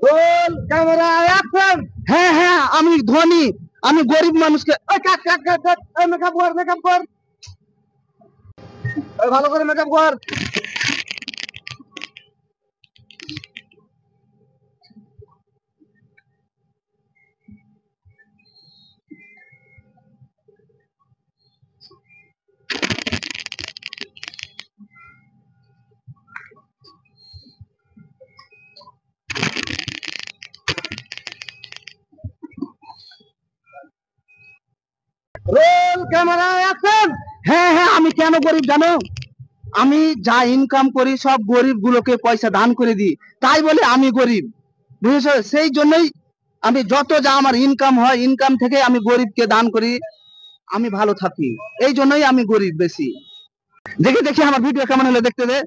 Roll camera action. হ্যাঁ হ্যাঁ, আমি ধনী, আমি গরিব মানুষকে কাট কাট কাট কাট, মেকআপ কর, মেকআপ কর, ভালো করে মেকআপ কর। Roll camera action. হ্যাঁ হ্যাঁ, আমি কেন গরিব জানো? আমি যা ইনকাম করি সব গরিব গুলোকে পয়সা দান করে দিই, তাই বলে আমি গরিব, বুঝেছো? সেই জন্যই আমি যত যা আমার ইনকাম হয়, ইনকাম থেকে আমি গরিবকে দান করি, আমি ভালো থাকি, এই জন্যই আমি গরিব বেশি। দেখি দেখি আমার ভিডিও কেমন হলো, দেখতে দে।